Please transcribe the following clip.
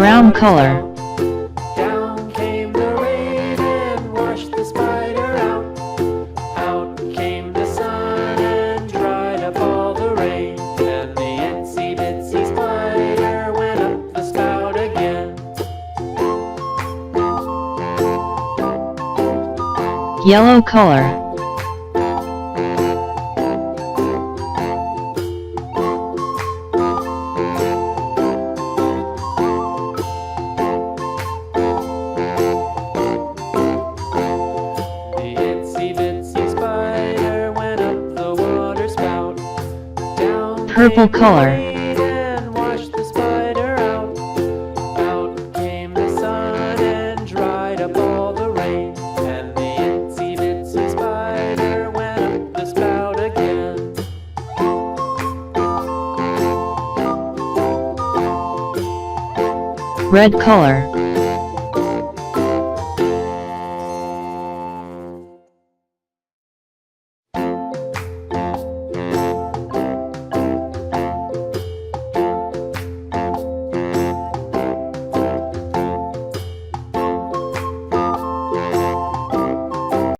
Brown color. Down came the rain and washed the spider out. Out came the sun and dried up all the rain. And the itsy bitsy spider went up the spout again. Yellow color. The itsy bitsy spider went up the water spout. Down Purple came the color. rain and washed the spider out. Out came the sun and dried up all the rain. And the itsy bitsy spider went up the spout again. Red color.